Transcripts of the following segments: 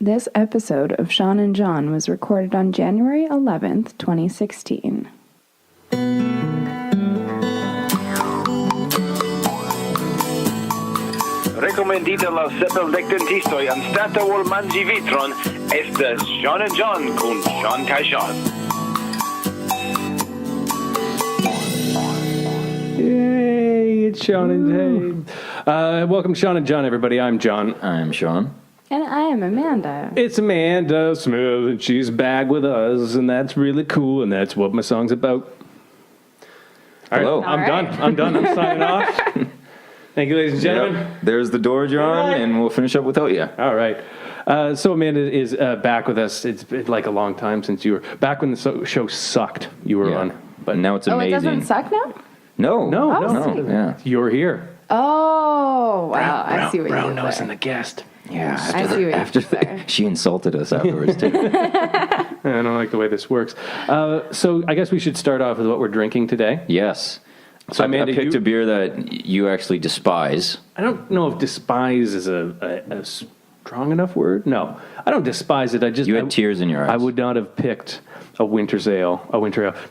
This episode of Sean and John was recorded on January 11th, 2016. Recomendita la sepeldektentistoj anstataŭ manĝi vitron estas Sean and John kun Sean kaj Sean. Yay, it's Sean and Jane. Welcome to Sean and John, everybody. I'm John. I'm Sean. And I am Amanda. It's Amanda Smith, and she's back with us, and that's really cool, and that's what my song's about. All Hello. right, I'm done. I'm signing off. Thank you, ladies and gentlemen. Yep. There's the door, John, and we'll finish up without you. All right. So Amanda is back with us. It's been like a long time since you were back when the show sucked. You were on, but now it's amazing. Oh, it doesn't suck now? No. No. Yeah. You're here. Oh, wow. I see what you did Brown nose there. and the guest. Yeah. I see what you did there. She insulted us afterwards, too. I don't like the way this works. So I guess we should start off with what we're drinking today. Yes. So Amanda, I picked a beer that you actually despise. I don't know if despise is a strong enough word. No, I don't despise it. You had tears in your eyes. I would not have picked a winter ale.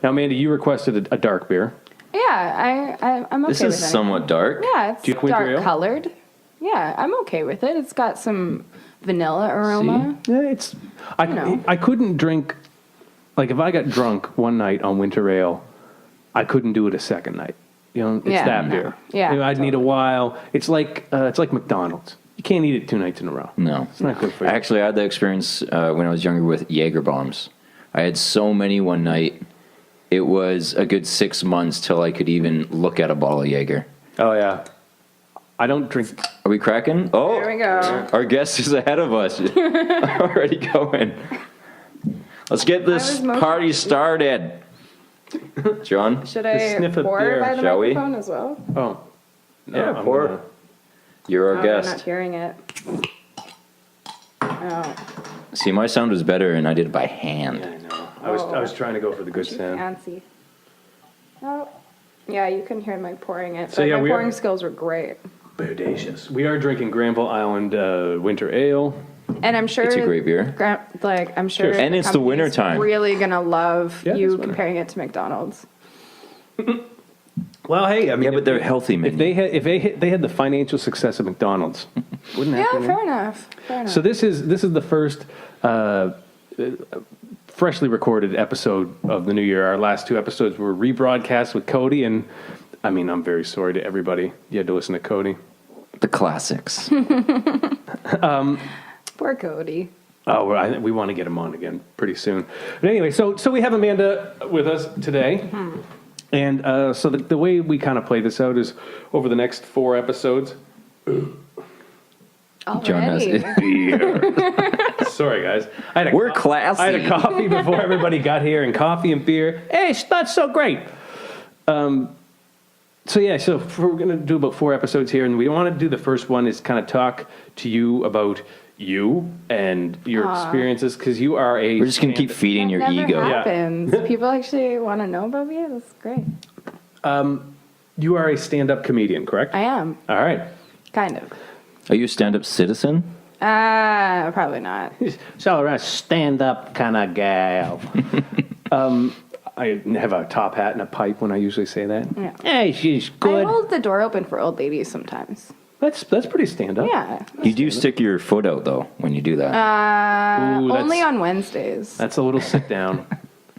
Now, Amanda, you requested a dark beer. Yeah, I'm okay with it. This is somewhat dark. Yeah, it's Do you like winter ale? dark colored. Yeah, I'm okay with it. It's got some vanilla aroma. Yeah, I couldn't drink, like if I got drunk one night on winter ale, I couldn't do it a second night. You know, it's that beer. Yeah, You know, I'd need a while. It's like McDonald's. You can't eat it 2 nights in a row. No. It's not good for you. Actually, I had the experience when I was younger with Jaeger bombs. I had so many one night. It was a good 6 months till I could even look at a bottle of Jaeger. Oh, yeah. I don't drink. Are we cracking? Oh, There we go. Our guest is ahead of us. Already going. Let's get this party started. John? Should I sniff of pour beer, by the shall we? microphone as well? Oh. No, Yeah, I'm pour. gonna- You're our I'm guest. not hearing it. Oh, See, my sound was better, and I did it by hand. Yeah, I know. I was trying to go for the good too sound. fancy. Oh, yeah, you can hear my pouring it. So, But yeah, my we are- pouring skills were great. Bodacious. We are drinking Granville Island Winter Ale. And I'm sure It's a great beer. I'm sure. Cheers. And it's the company's wintertime. Really gonna love Yeah, you it's winter. comparing it to McDonald's. Well, hey, I mean, Yeah, but they're healthy, man. if they had the financial success of McDonald's, wouldn't that Yeah, be fair enough. So this is the first freshly recorded episode of the new year. Our last 2 episodes were rebroadcast with Cody, and I mean, I'm very sorry to everybody you had to listen to Cody. The classics. Poor Cody. Oh, well, we want to get him on again pretty soon. But anyway, so we have Amanda with us today. And so the way we kind of play this out is over the next 4 episodes. John has Already. Sorry, guys. We're classy. I had a coffee before everybody got here, and coffee and beer. Hey, it's not so great. So we're going to do about 4 episodes here, and we want to do the first one is kind of talk to you about you and your experiences, because you are a... We're just going to keep feeding your Never ego. happens. People actually want to know about me. That's great. You are a stand-up comedian, correct? I am. All right. Kind of. Are you a stand-up citizen? Probably not. So I'm a stand-up kind of gal. I have a top hat and a pipe when I usually say that. Yeah. Hey, she's I good. hold the door open for old ladies sometimes. That's pretty stand-up. Yeah. You do stick your foot out, though, when you do that. Ooh, Only on Wednesdays. That's a little sit-down.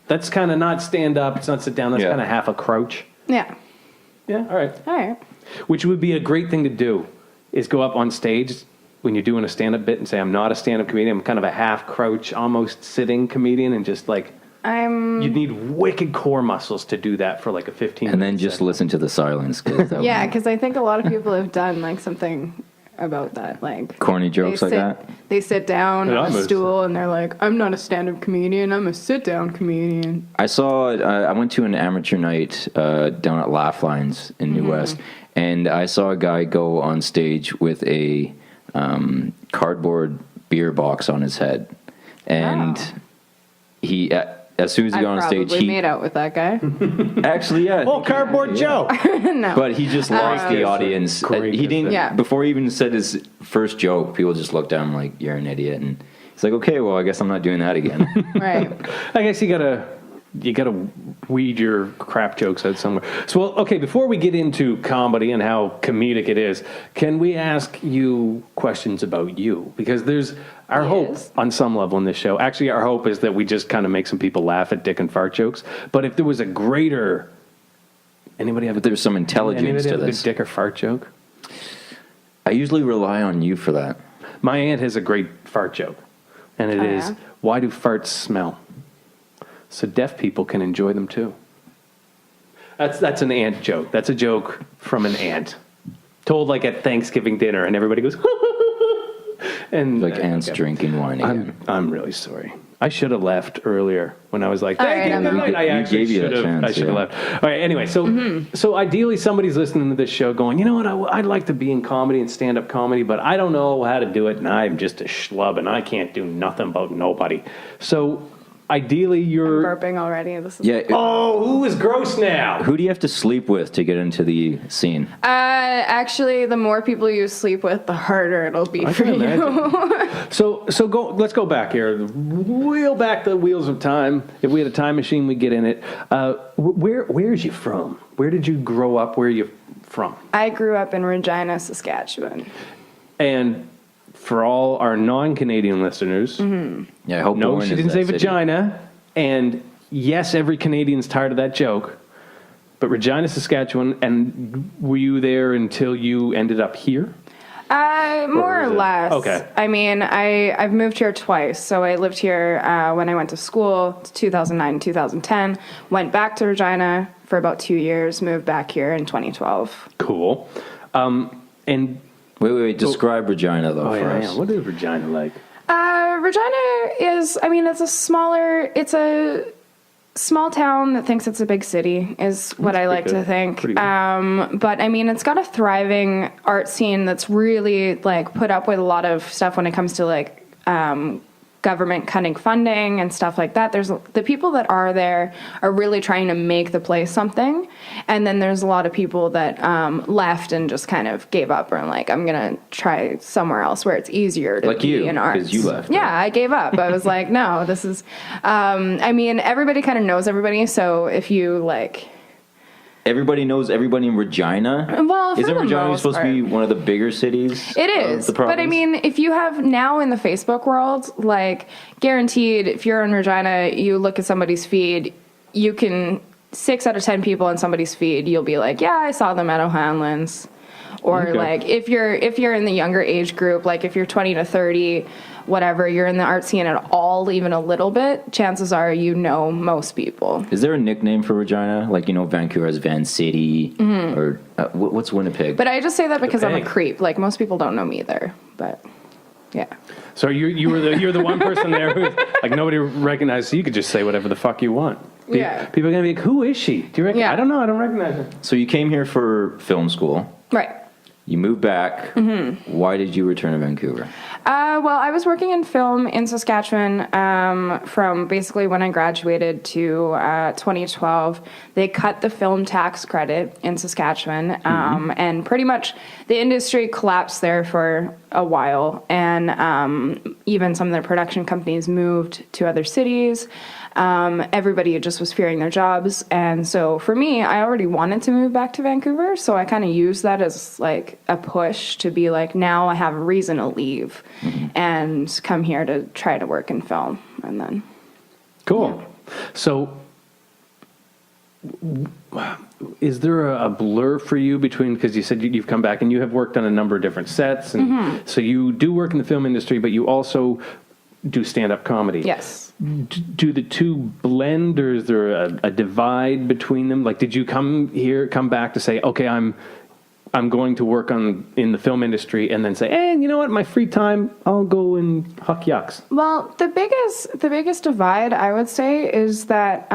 That's kind of not stand-up. It's not sit-down. That's Yeah. kind of half a crouch. Yeah. Yeah, all right. All right. Which would be a great thing to do, is go up on stage when you're doing a stand-up bit and say, I'm not a stand-up comedian. I'm kind of a half-crouch, almost sitting comedian, and just like... You'd need wicked core muscles to do that for like a 15 And then just listen to the silence. Yeah, because I think a lot of people have done like something about that, like Corny jokes like that? They sit down Yeah, on a almost. stool and they're like, "I'm not a stand-up comedian. I'm a sit-down comedian." I saw, I went to an amateur night down at Laugh Lines in New West, and I saw a guy go on stage with a cardboard beer box on his head. And he, as soon as he I got on stage, probably made out with that guy. actually, yeah. I Oh, think Cardboard Joe. No. But he just lost the audience. Great. He didn't. Yeah. Before he even said his first joke, people just looked at him like, "You're an idiot," and he's like, "Okay, well, I guess I'm not doing that again." Right. I guess you gotta weed your crap jokes out somewhere. So, well, okay, before we get into comedy and how comedic it is, can we ask you questions about you? Because there's our hope on some level in this show. Actually, our hope is that we just kind of make some people laugh at dick and fart jokes. But if there was a greater, anybody have There's some intelligence to have a this. good dick or fart joke? I usually rely on you for that. My aunt has a great fart joke, and it is, yeah? why do farts smell? So deaf people can enjoy them too. That's an aunt joke. That's a joke from an aunt, told like at Thanksgiving dinner, and everybody goes, and Like ants drinking wine again. I'm really sorry. I should have left earlier when I was like, All right, "Thank you, I'm good night." I You actually gave you should that have. chance, I should have yeah. left. All right. Anyway, so ideally, somebody's listening to this show, going, "You know what? I'd like to be in comedy and stand-up comedy, but I don't know how to do it, and I'm just a schlub, and I can't do nothing about nobody." So ideally, you're. Burping already. This is Yeah. Oh, who is gross now? Who do you have to sleep with to get into the scene? Actually, the more people you sleep with, the harder it'll be for can you. imagine. So go. Let's go back here. Wheel back the wheels of time. If we had a time machine, we'd get in it. Where's you from? Where did you grow up? Where are you from? I grew up in Regina, Saskatchewan. And for all our non-Canadian listeners, Yeah, I hope. no, Warren she is didn't that say city. vagina. And yes, every Canadian's tired of that joke. But Regina, Saskatchewan, and were you there until you ended up here? More or is it- less. okay. I mean, I've moved here twice. So I lived here when I went to school, 2009, 2010. Went back to Regina for about 2 years. Moved back here in 2012. Cool. And Wait. Describe Regina though for us. what is Regina like? Regina is, I mean, it's a small town that thinks it's a big city is what I like pretty to good. think. Pretty good. But I mean, it's got a thriving art scene that's really like put up with a lot of stuff when it comes to like government cutting funding and stuff like that. There's the people that are there are really trying to make the place something, and then there's a lot of people that left and just kind of gave up or like, I'm gonna try somewhere else where it's easier to Like be you, in arts. 'cause you left, Yeah, right? I gave up. I was like, no, this is. I mean, everybody kind of knows everybody, so if you like. Everybody knows everybody in Regina. Well, for Isn't the Regina most supposed to be part. one of the bigger cities? It of is, the but I province? mean, if you have now in the Facebook world, like guaranteed, if you're in Regina, you look at somebody's feed, you can 6 out of 10 people on somebody's feed, you'll be like, yeah, I saw them at O'Hanlon's, or Okay. like if you're in the younger age group, like if you're 20 to 30, whatever, you're in the art scene at all, even a little bit, chances are you know most people. Is there a nickname for Regina? Like, Vancouver has Van City, or what's Winnipeg? Mm-hmm. But I just say that because I'm a Winnipeg. creep. Like most people don't know me either, but yeah. So you're the one person there who like nobody recognizes. So you could just say whatever the fuck you want. Yeah. People are gonna be like, who is she? Do you recognize? Yeah. I don't know. I don't recognize her. So you came here for film school. Right. You moved back. Mm-hmm. Why did you return to Vancouver? Well, I was working in film in Saskatchewan from basically when I graduated to 2012. They cut the film tax credit in Saskatchewan, and pretty much the industry collapsed there for a while. And even some of the production companies moved to other cities. Everybody just was fearing their jobs. And so for me, I already wanted to move back to Vancouver. So I kind of used that as like a push to be like, now I have a reason to leave and come here to try to work in film. And then. Cool. So, is there a blur for you between, because you said you've come back and you have worked on a number of different sets, and so you do work in the film industry, but you also do stand-up comedy. Yes. Do the two blend, or is there a divide between them? Like, did you come back to say, okay, I'm going to work in the film industry, and then say, hey, you know what? My free time, I'll go and huck yucks. Well, the biggest divide, I would say, is that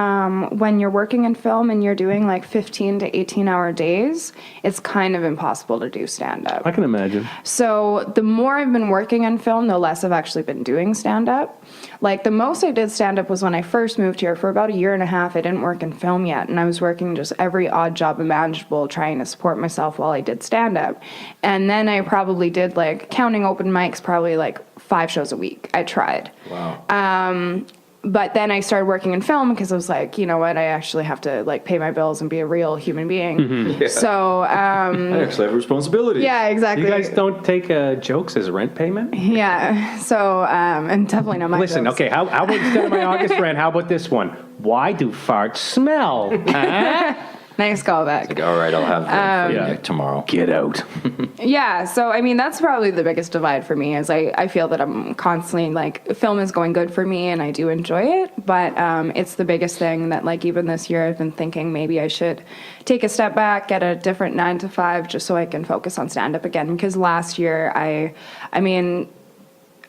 when you're working in film and you're doing like 15 to 18-hour days, it's kind of impossible to do stand-up. I can imagine. So the more I've been working in film, the less I've actually been doing stand-up. Like, the most I did stand-up was when I first moved here. For about a year and a half, I didn't work in film yet, and I was working just every odd job imaginable, trying to support myself while I did stand-up. And then I probably did, like, counting open mics, probably like 5 shows a week. I tried. Wow. But then I started working in film because I was like, you know what, I actually have to like pay my bills and be a real human being. Mm-hmm. Yeah. So I actually have responsibilities. yeah, exactly. You guys don't take jokes as rent payment? Yeah. So and definitely not my Listen, jokes. okay, how about instead of my August rent, how about this one? Why do farts smell? Huh? Nice callback. Like, all right, I'll have them for Nick tomorrow. Get out. Yeah, so I mean that's probably the biggest divide for me is I feel that I'm constantly like film is going good for me and I do enjoy it, but it's the biggest thing that like even this year I've been thinking maybe I should take a step back, get a different 9 to 5 just so I can focus on stand up again because last year I mean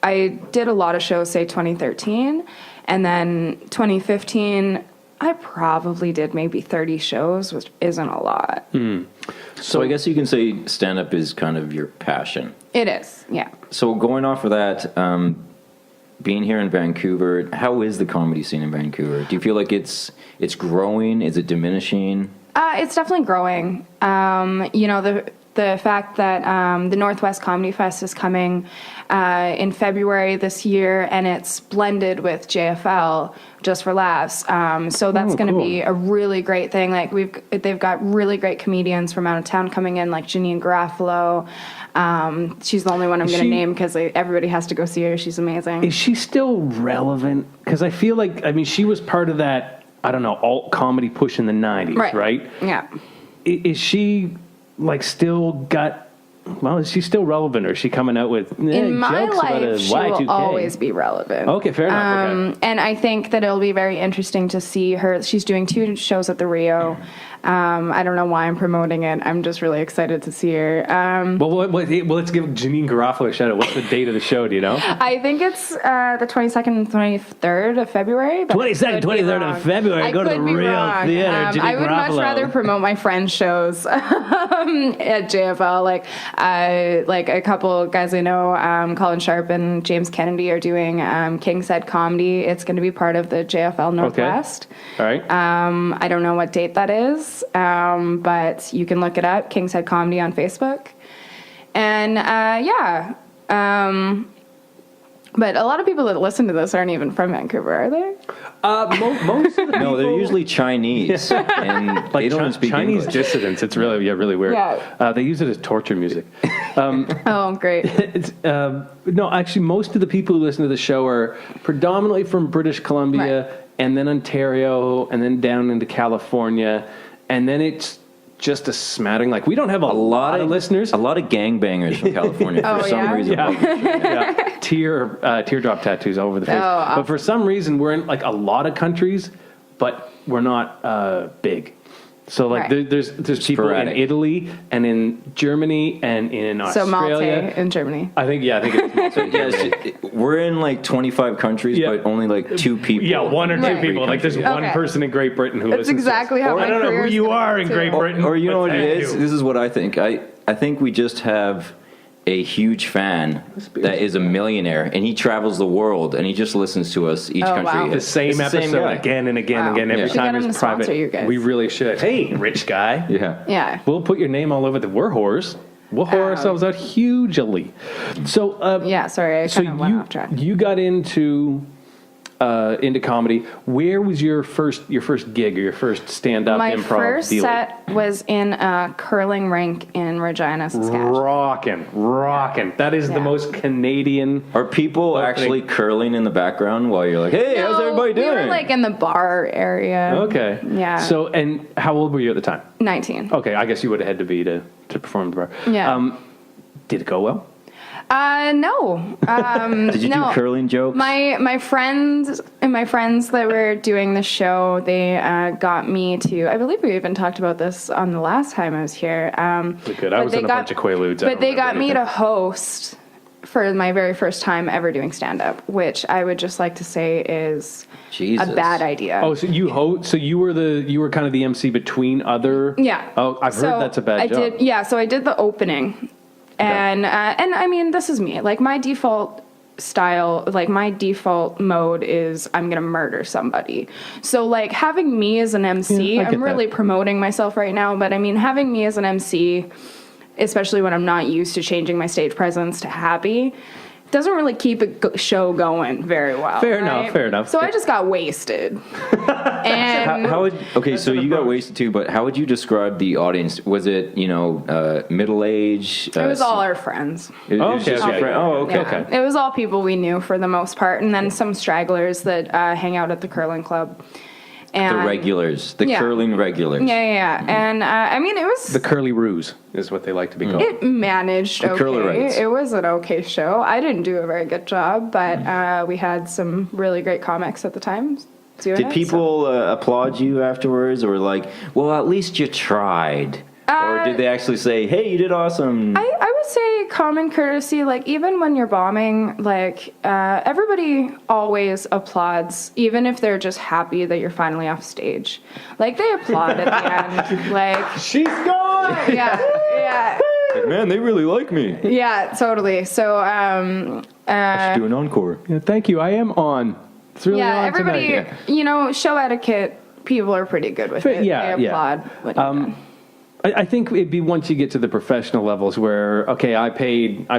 I did a lot of shows say 2013 and then 2015 I probably did maybe 30 shows, which isn't a lot. So I guess you can say stand-up is kind of your passion. It is, yeah. So going off of that, being here in Vancouver, how is the comedy scene in Vancouver? Do you feel like it's growing? Is it diminishing? It's definitely growing. You know, the fact that the Northwest Comedy Fest is coming in February this year, and it's blended with JFL just for laughs. So that's going to be a really great thing. Like they've got really great comedians from out of town coming in, like Janine Garofalo. She's the only one I'm going to name because everybody has to go see her. She's amazing. Is she still relevant? Because I feel like, I mean, she was part of that, I don't know, alt comedy push in the 90s, right? Yeah. Is she, like, still got... Well, is she still relevant, or is she coming out with in my jokes about life, she Y2K? will always be relevant. Okay, fair enough. Okay. And I think that it'll be very interesting to see her. She's doing 2 shows at the Rio. I don't know why I'm promoting it. I'm just really excited to see her. Well, let's give Janine Garofalo a shout out. What's the date of the show? Do you know? I think it's the 22nd and 23rd of February. 22nd, 23rd of February. Go to the Real Theater. I would much rather promote my friends' shows at JFL. Like a couple guys I know, Colin Sharp and James Kennedy are doing King Said Comedy. It's going to be part of the JFL Northwest. Okay. All right. I don't know what date that is, but you can look it up, King Said Comedy on Facebook. And but a lot of people that listen to this aren't even from Vancouver, are they? Most of the people... No, they're usually Chinese, and they don't speak Chinese English. dissidents. It's really weird. Yeah. They use it as torture music. Oh, great. No, actually, most of the people who listen to the show are predominantly from British Columbia, Right. and then Ontario, and then down into California, and then it's just a smattering. Like, we don't have a lot of listeners. A lot of gangbangers from California Oh, for some yeah? reason. Yeah. Teardrop tattoos all over the face. Oh, awesome. But for some reason, we're in like a lot of countries, but we're not big. So like Right. there's people Sporadic. in Italy and in Germany and in So Australia. Malte in Germany. I think it's Malta. So yes, we're in like 25 countries, Yeah. but only like 2 people. Yeah, 1 or 2 Right. people. Like there's one Okay. person in Great Britain who That's listens exactly to us. how Or my I don't know who career's you gonna are go in too. Great Britain. Or you know but what it thank is? you. This is what I think. I think we just have a huge fan that is a millionaire, and he travels the world, and he just listens to us each Oh, country. wow. The It's same episode guy. again and again and Wow. again. Every Yeah. Should get time him it's to sponsor private. you guys. We really should. Hey, rich guy. Yeah. Yeah. We'll put your name all over the. We're whores. We'll whore ourselves out hugely. So Yeah, sorry, I so kind of went off track. you got into comedy. Where was your first gig or your first stand up My improv first deal? set was in a curling rink in Regina, Saskatchewan. Rockin'. That is the Yeah. most Canadian. Are people Opening. actually curling in the background while you're like, hey, how's No, everybody doing? We were like in the bar area. Okay. Yeah. So, and how old were you at the time? 19. Okay, I guess you would have had to be to perform the bar. Yeah. Did it go well? No. Did you do curling jokes? My friends that were doing the show, they got me to. I believe we even talked about this on the last time I was here. Good. I was in a bunch of Quaaludes. But they got me to host for my very first time ever doing stand-up, which I would just like to say is Jesus. a bad idea. Oh, so you were kind of the MC between other. Yeah. Oh, I've heard that's a bad job. So I did the opening, and I mean, this is me. Like my default style, like my default mode is I'm gonna murder somebody. So like having me as an MC, I'm really promoting myself right now, but I mean having me as an MC, especially when I'm not used to changing my stage presence to happy, doesn't really keep a show going very well. Fair enough. So I just got wasted. And so you got wasted too, but how would you describe the audience? Was it, middle age? It was all our friends. It was just your friend. Oh, okay. Yeah. It was all people we knew for the most part, and then some stragglers that hang out at the curling club. And the regulars, curling regulars. Yeah. And I mean, it was the curly roos is what they like to be called. It managed okay. It was an okay show. I didn't do a very good job, but we had some really great comics at the time. Did people applaud you afterwards, or like, well, at least you tried? Or did they actually say, hey, you did awesome? I would say common courtesy, like even when you're bombing, like everybody always applauds, even if they're just happy that you're finally off stage. Like they applaud at the end. Like she's gone! Yeah. Like, man, they really like me. Yeah, totally. So I should do an encore. Yeah, thank you. I am on. It's really on everybody, tonight. Show etiquette, people are pretty good with it. Yeah, they applaud when you're done. I think it'd be once you get to the professional levels where, okay, I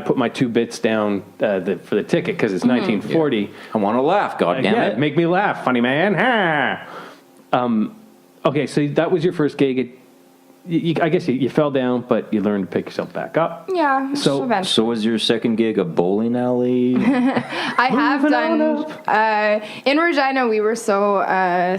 put my 2 bits down for the ticket because it's 1940. Yeah. I want to laugh, goddammit. Make me laugh, funny man. Ha! Okay, so that was your first gig. I guess you fell down, but you learned to pick yourself back up. Yeah. So was your second gig a bowling alley? I have done. In Regina, we were so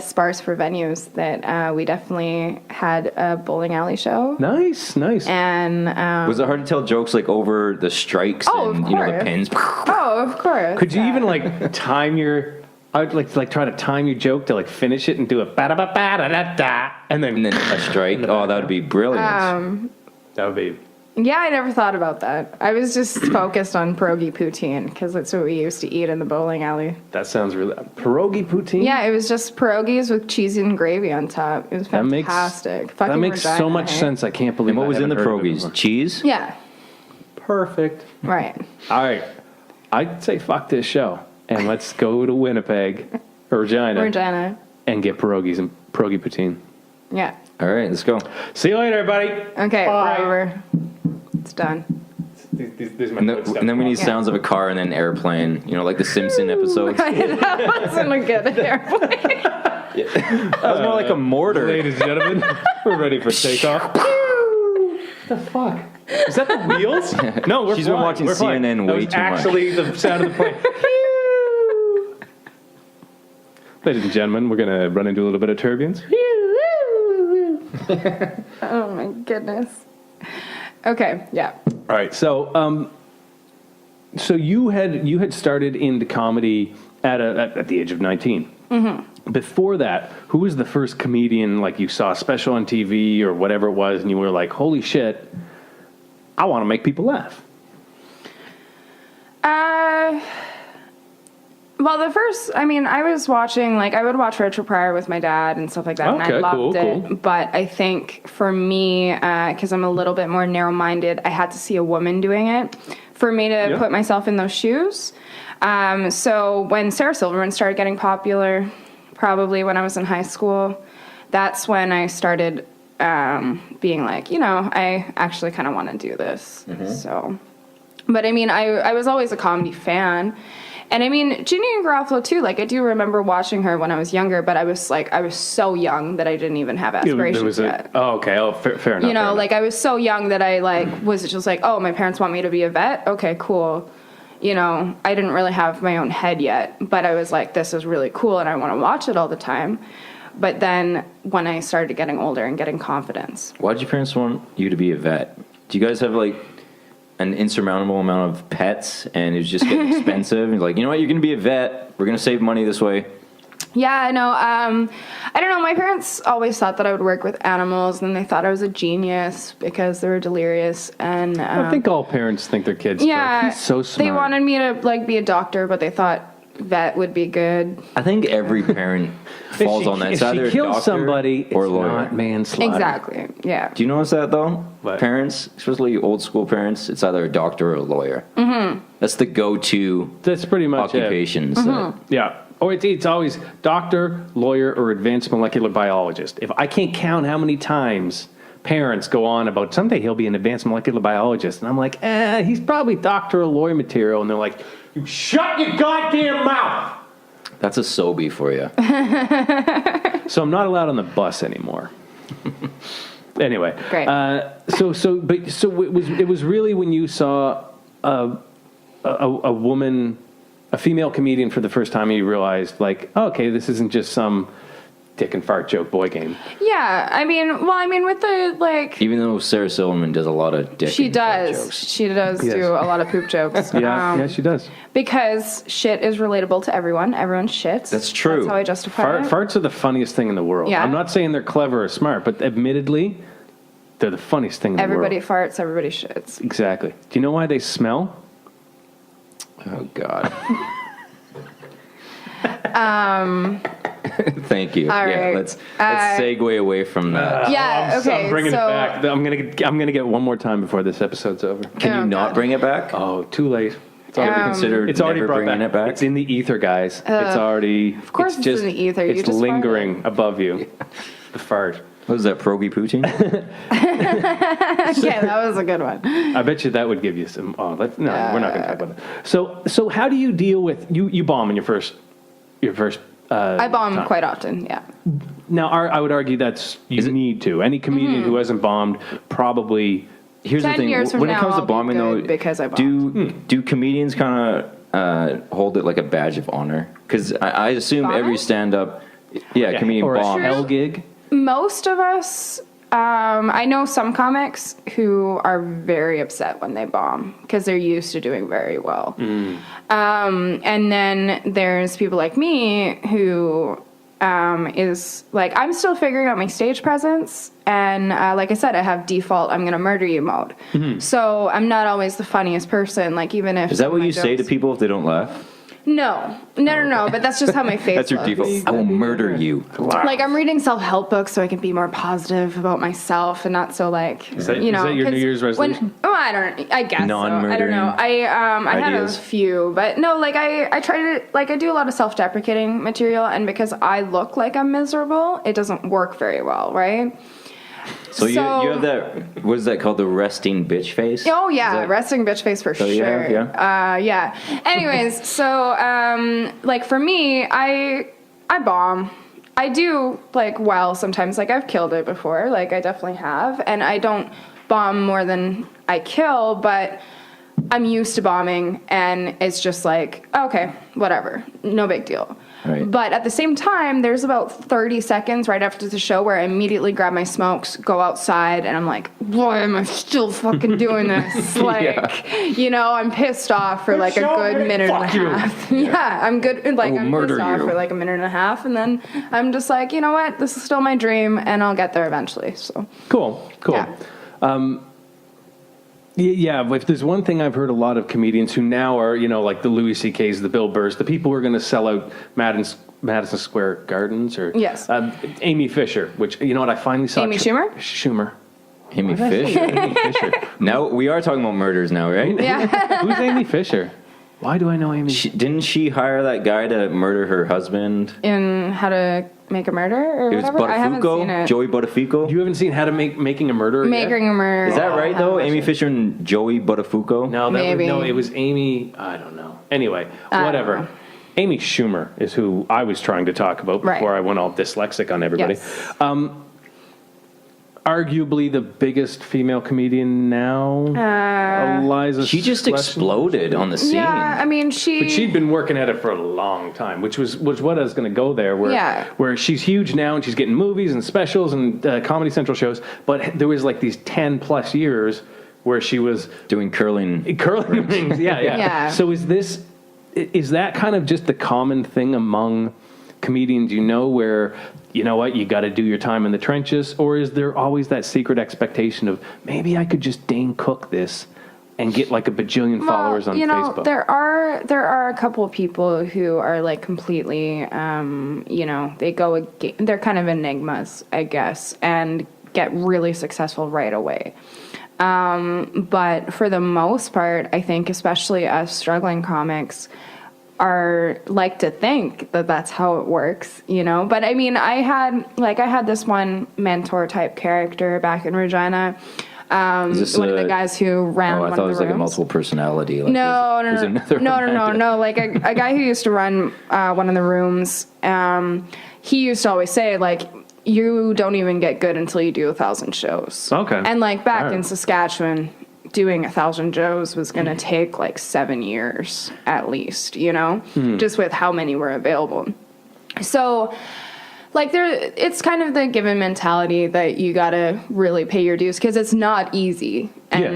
sparse for venues that we definitely had a bowling alley show. Nice. And was it hard to tell jokes like over the strikes and the pins? Oh, of course. Could you even like time your? I would like try to time your joke to like finish it and do a ba-da-ba-ba-da-da-da and then a strike. Oh, that would be brilliant. That would be. Yeah, I never thought about that. I was just focused on pierogi poutine because that's what we used to eat in the bowling alley. That sounds really pierogi poutine. Yeah, it was just pierogies with cheese and gravy on top. It was fantastic. That makes so much sense. I can't believe. And what was in the pierogies? Cheese? Yeah. Perfect. Right. All right. I'd say fuck this show. And let's go to Winnipeg or Regina. And get pierogies and pierogi poutine. Yeah. All right, let's go. See you later, everybody. Okay, bye. we're over. It's done. These and then we need sounds of a car and then an airplane. Like the Simpson episodes. That wasn't a good airplane. That was more like a mortar. Ladies and gentlemen, we're ready for takeoff. What the fuck? Is that the wheels? No, we're She's flying. been watching we're CNN flying. way too much. Actually, the sound of the plane. Ladies and gentlemen, we're going to run into a little bit of turbulence. Oh my goodness. Okay, yeah. All right, so you had started into comedy at the age of 19. Mm-hmm. Before that, who was the first comedian like you saw special on TV or whatever it was, and you were like, "Holy shit, I want to make people laugh"? Well, I was watching, I would watch Richard Pryor with my dad and stuff like that, and I loved it. Cool. But I think for me, because I'm a little bit more narrow-minded, I had to see a woman doing it for me to put myself in those shoes. So when Sarah Silverman started getting popular, probably when I was in high school, that's when I started being like, I actually kind of want to do this. Mm-hmm. So, but I was always a comedy fan. And Ginny Garofalo too. I do remember watching her when I was younger, but I was so young that I didn't even have aspirations yet. Okay. Oh, fair enough. I was so young that I was just oh, my parents want me to be a vet. Okay, cool. I didn't really have my own head yet, but I was this is really cool, and I want to watch it all the time. But then when I started getting older and getting confidence, why did your parents want you to be a vet? Do you guys have an insurmountable amount of pets, and it was just getting expensive. And like, you know what, you're going to be a vet. We're going to save money this way. Yeah, I know. I don't know. My parents always thought that I would work with animals, and they thought I was a genius because they were delirious. And I think all parents think their kids. yeah, He's so smart. They wanted me to like be a doctor, but they thought vet would be good. I think every parent falls on that. It's either if she a kills doctor somebody, or it's lawyer. not manslaughter. Exactly. Yeah. Do you notice that though? What? Parents, especially old school parents, it's either a doctor or a lawyer. Mm-hmm. That's the go-to That's pretty much occupations. Yeah. Or it's always doctor, lawyer, or advanced molecular biologist. If I can't count how many times parents go on about someday he'll be an advanced molecular biologist, and I'm like, he's probably doctor or lawyer material, and they're like, you shut your goddamn mouth. That's a SOBie for you. So I'm not allowed on the bus anymore. Anyway, Great. So it was really when you saw a woman, a female comedian for the first time, and you realized like, oh, okay, this isn't just some dick and fart joke boy game. Yeah. I mean, with the like. Even though Sarah Silverman does a lot of dick She and fart does. jokes. She does Yes. do a lot of poop jokes. Yeah, she does. Because shit is relatable to everyone. Everyone shits. That's true. That's how I justify it. Farts are the funniest thing in the world. Yeah. I'm not saying they're clever or smart, but admittedly, they're the funniest thing in Everybody the world. farts, everybody shits. Exactly. Do you know why they smell? Oh God. Thank you. All Yeah, right. let's segue away from that. Yeah, okay. I'm bringing so, it back. I'm gonna get one more time before this episode's over. Can you Oh, not God. bring it back? Oh, too late. It's Ever already, considered it's already never brought bringing it back? It's in the ether, guys. It's already. Of course it's in the ether. You It's just lingering above you. The fart. What is that, Progi Poutine? Okay, that was a good one. I bet you that would give you some. Oh, we're not going to talk about it. So how do you deal with you bomb in your first? I bomb time. quite often, yeah. Now, I would argue that's you need to. Any comedian who hasn't bombed probably. Here's the 10 thing. years from When it now, comes to I'll be bombing, though, good because I bombed. do comedians kind of hold it like a badge of honor? Because I assume Bombing? every stand-up, comedian or a bombs. hell gig. Most of us, I know some comics who are very upset when they bomb because they're used to doing very well. And then there's people like me who is like, I'm still figuring out my stage presence. And like I said, I have default I'm going to murder you mode. So I'm not always the funniest person. Like even if Is that what my you say to jokes- people if they don't laugh? No, but that's just how my face That's your looks. default. I will murder you. Like I'm reading self-help books so I can be more positive about myself and not so like Is that you know your New 'cause Year's resolution? I guess so. I don't Non-murdering know. I had a ideas? few, but no, like I try to like I do a lot of self-deprecating material, and because I look like I'm miserable, it doesn't work very well, right? So you have that, what is that called, the resting bitch face? Oh yeah, Is that- resting bitch face for So you sure. have, Yeah. Anyways, so like for me, I bomb. I do like well sometimes. Like I've killed it before. Like I definitely have, and I don't bomb more than I kill, but I'm used to bombing, and it's just like okay, whatever, no big deal. Right. But at the same time, there's about 30 seconds right after the show where I immediately grab my smokes, go outside, and I'm like, why am I still fucking doing this? Like, you know, I'm pissed off for like a good minute and a half. Yeah, I'm good. Like, I'm murder pissed off you. for like a minute and a half, and then I'm just like, you know what? This is still my dream, and I'll get there eventually. So, Cool. yeah. Yeah, if there's one thing I've heard a lot of comedians who now are, you know, like the Louis C.K.'s, the Bill Burrs, the people who are going to sell out Madison Square Gardens, or Yes. Amy Fisher, which, you know what, I finally saw. Amy Schumer? Schumer. Amy Fisher. Amy Fisher. Now, we are talking about murders now, right? Yeah. Who's Amy Fisher? Why do I know Amy? Didn't she hire that guy to murder her husband? In How to Make a Murder or It was whatever? I haven't seen Buttafuoco, it. Joey Buttafuoco. You haven't seen How to Making a Murderer yet? Making a Murder. Is that right, though? Oh, Amy Fisher and Joey Buttafuoco? No, Maybe. it was Amy. I don't know. Anyway, I whatever. don't know. Amy Schumer is who I was trying to talk about before Right. I went all dyslexic on everybody. Yes. Arguably the biggest female comedian now, Eliza. She just Schlesinger. exploded on the scene. Yeah, I mean, But she'd been working at it for a long time, which was what I was going to go there. Where she's huge now and she's getting movies and specials and Comedy Central shows. But there was like these 10 plus years where she was doing curling rings. Yeah. So is that kind of just the common thing among comedians, where, you know what, you got to do your time in the trenches? Or is there always that secret expectation of, maybe I could just Dane Cook this and get like a bajillion followers on Facebook? There are a couple of people who are like completely, they're kind of enigmas, I guess, and get really successful right away. But for the most part, I think especially us struggling comics are like to think that that's how it works, But I mean, I had this one mentor type character back in Regina. One of the guys who ran one of the rooms. I thought it was like a multiple personality. Like no. Like a guy who used to run one of the rooms. He used to always say, like, you don't even get good until you do 1,000 shows. Okay. And like back in Saskatchewan, doing 1,000 shows was going to take like 7 years at least, just with how many were available. So like it's kind of the given mentality that you got to really pay your dues because it's not easy. And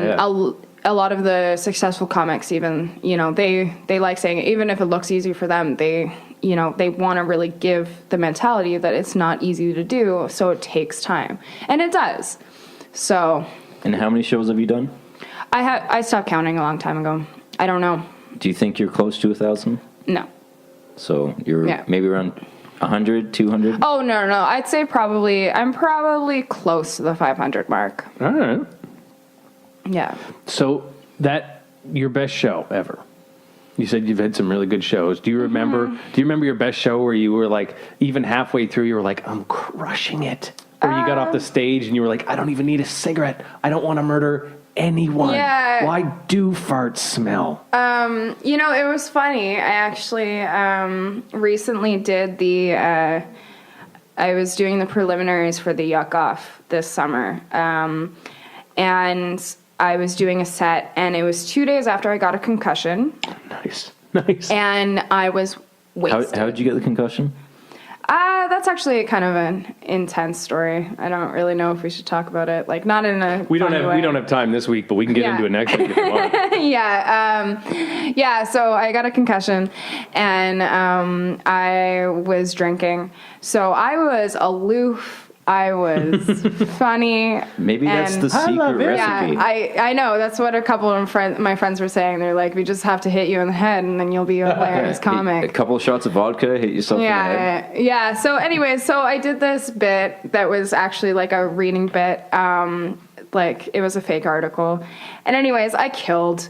a lot of the successful comics even, they like saying, even if it looks easy for them, they want to really give the mentality that it's not easy to do, so it takes time. And it does. So. And how many shows have you done? I stopped counting a long time ago. I don't know. Do you think you're close to 1,000? No. So you're maybe around 100, 200? Oh, no. I'd say I'm probably close to the 500 mark. All right. Yeah. So your best show ever? You said you've had some really good shows. Do you remember? Do you remember your best show where you were like, even halfway through, you were like, I'm crushing it, or you got off the stage and you were like, I don't even need a cigarette. I don't want to murder anyone. Yeah. Why do farts smell? It was funny. I actually recently did I was doing the preliminaries for the Yuck Off this summer, and I was doing a set, and it was 2 days after I got a concussion. Nice. And I was wasted. How did you get the concussion? That's actually kind of an intense story. I don't really know if we should talk about it. Like, not in a we don't have time this week, but we can get into it next week if you want. So I got a concussion, and I was drinking. So I was aloof. I was funny. Maybe that's the secret recipe. Yeah, I know. That's what a couple of my friends were saying. They're like, we just have to hit you in the head, and then you'll be a hilarious comic. A couple of shots of vodka, hit yourself in the head. Yeah. So anyways, I did this bit that was actually like a reading bit. Like it was a fake article. And anyways, I killed.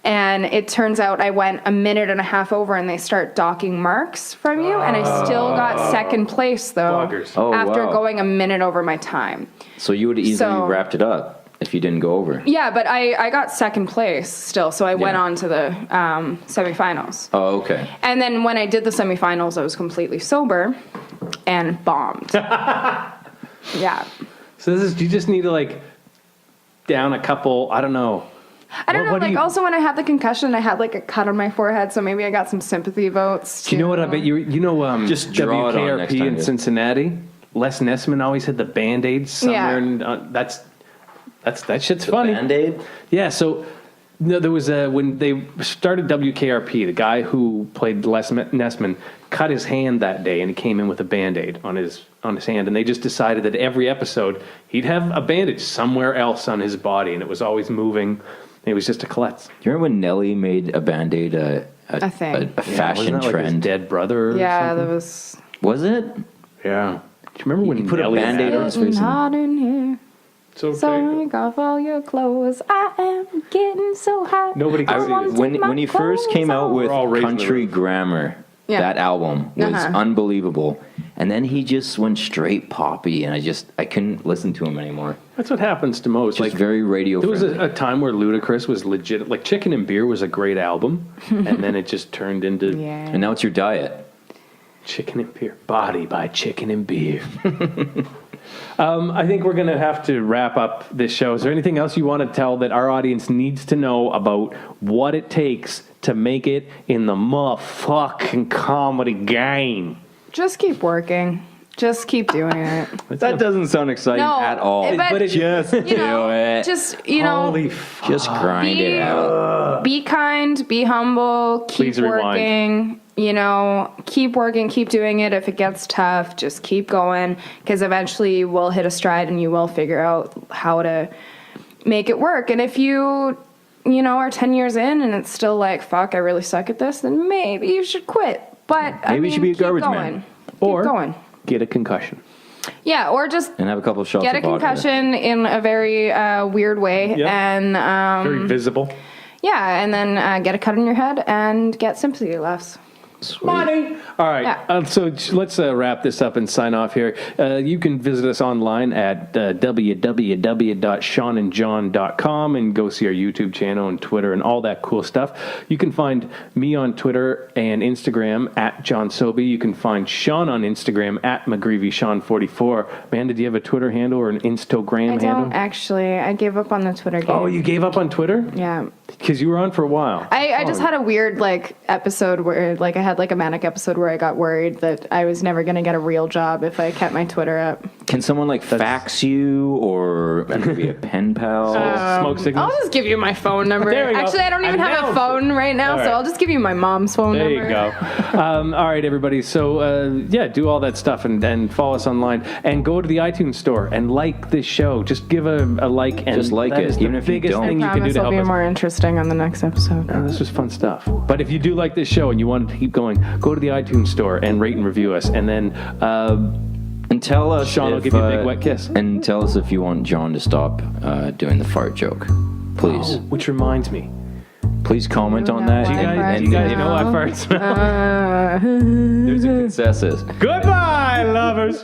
And it turns out I went a minute and a half over, and they start docking marks from you. And I still got second place, though, after going a minute over my time. So you would have easily wrapped it up if you didn't go over. Yeah, but I got second place still, so I went on to the semifinals. Oh, okay. And then when I did the semifinals, I was completely sober and bombed. Yeah. So you just need to, like, down a couple, I don't know. I don't know, like, also when I had the concussion, I had, like, a cut on my forehead, so maybe I got some sympathy votes, too. Do you know what I bet just draw WKRP it on next time, in Cincinnati? Les Nessman always had the Band-Aids somewhere, and that shit's funny. Band-Aid? Yeah, so there was when they started WKRP, the guy who played Les Nessman cut his hand that day, and he came in with a Band-Aid on his hand, and they just decided that every episode he'd have a bandage somewhere else on his body, and it was always moving. It was just a klutz. Do you remember when Nelly made a Band-Aid a thing? A fashion wasn't that trend? Like his dead brother or something? That was... Was it? Yeah. Do you remember when he put a Band-Aid on his face? Hot in here. It's okay. So take off all your clothes. I am getting so hot. Nobody can see this. When he first came out with Country Grammar, that album was unbelievable. And then he just went straight poppy, and I couldn't listen to him anymore. That's what happens to most. Just very radio There was friendly. a time where Ludacris was legit. Like Chicken and Beer was a great album, and then it just turned into And now it's your diet. Chicken and Beer. Body by Chicken and Beer. I think we're going to have to wrap up this show. Is there anything else you want to tell that our audience needs to know about what it takes to make it in the motherfucking comedy game? Just keep working. Just keep doing it. That doesn't sound exciting at all. But just do it. Just, Holy fuck. Just grind it out. Be kind, be humble, keep Please working. Keep working, keep doing it. If it gets tough, just keep going, because eventually you will hit a stride and you will figure out how to make it work. And if you are 10 years in and it's still like, fuck, I really suck at this, then maybe you should quit. But maybe you should be a garbage man. Or keep going. Get a concussion. Yeah, or just and have a couple of shots get of a concussion in a very weird way, and very visible. Yeah, and then get a cut on your head and get sympathy laughs. Money. All right. Yeah. So let's wrap this up and sign off here. You can visit us online at www.seanandjohn.com and go see our YouTube channel and Twitter and all that cool stuff. You can find me on Twitter and Instagram at John Sobey. You can find Sean on Instagram at McGreevySean44. Amanda, do you have a Twitter handle or an Instagram handle? I don't actually. I gave up on the Twitter game. Oh, you gave up on Twitter? Yeah. Because you were on for a while. I just had a weird episode where I had a manic episode where I got worried that I was never going to get a real job if I kept my Twitter up. Can someone fax you or maybe a pen pal? Smoke signals? I'll just give you my phone number. There we go. Actually, I don't even have a phone right now, so I'll just give you my mom's phone number. There you go. All right, everybody. So, do all that stuff and follow us online and go to the iTunes store and like this show. Just give a like. And just like it, even if you don't. Thing you can do to help it'll be us. more interesting on the next episode. Oh, this was fun stuff. But if you do like this show and you want to keep going, go to the iTunes store and rate and review us. And then and tell us Sean will give you a big wet kiss. And tell us if you want John to stop doing the fart joke. Please. Oh, which reminds me. Please comment on that. Do you guys know I fart smell? There's a consensus. Goodbye, lovers.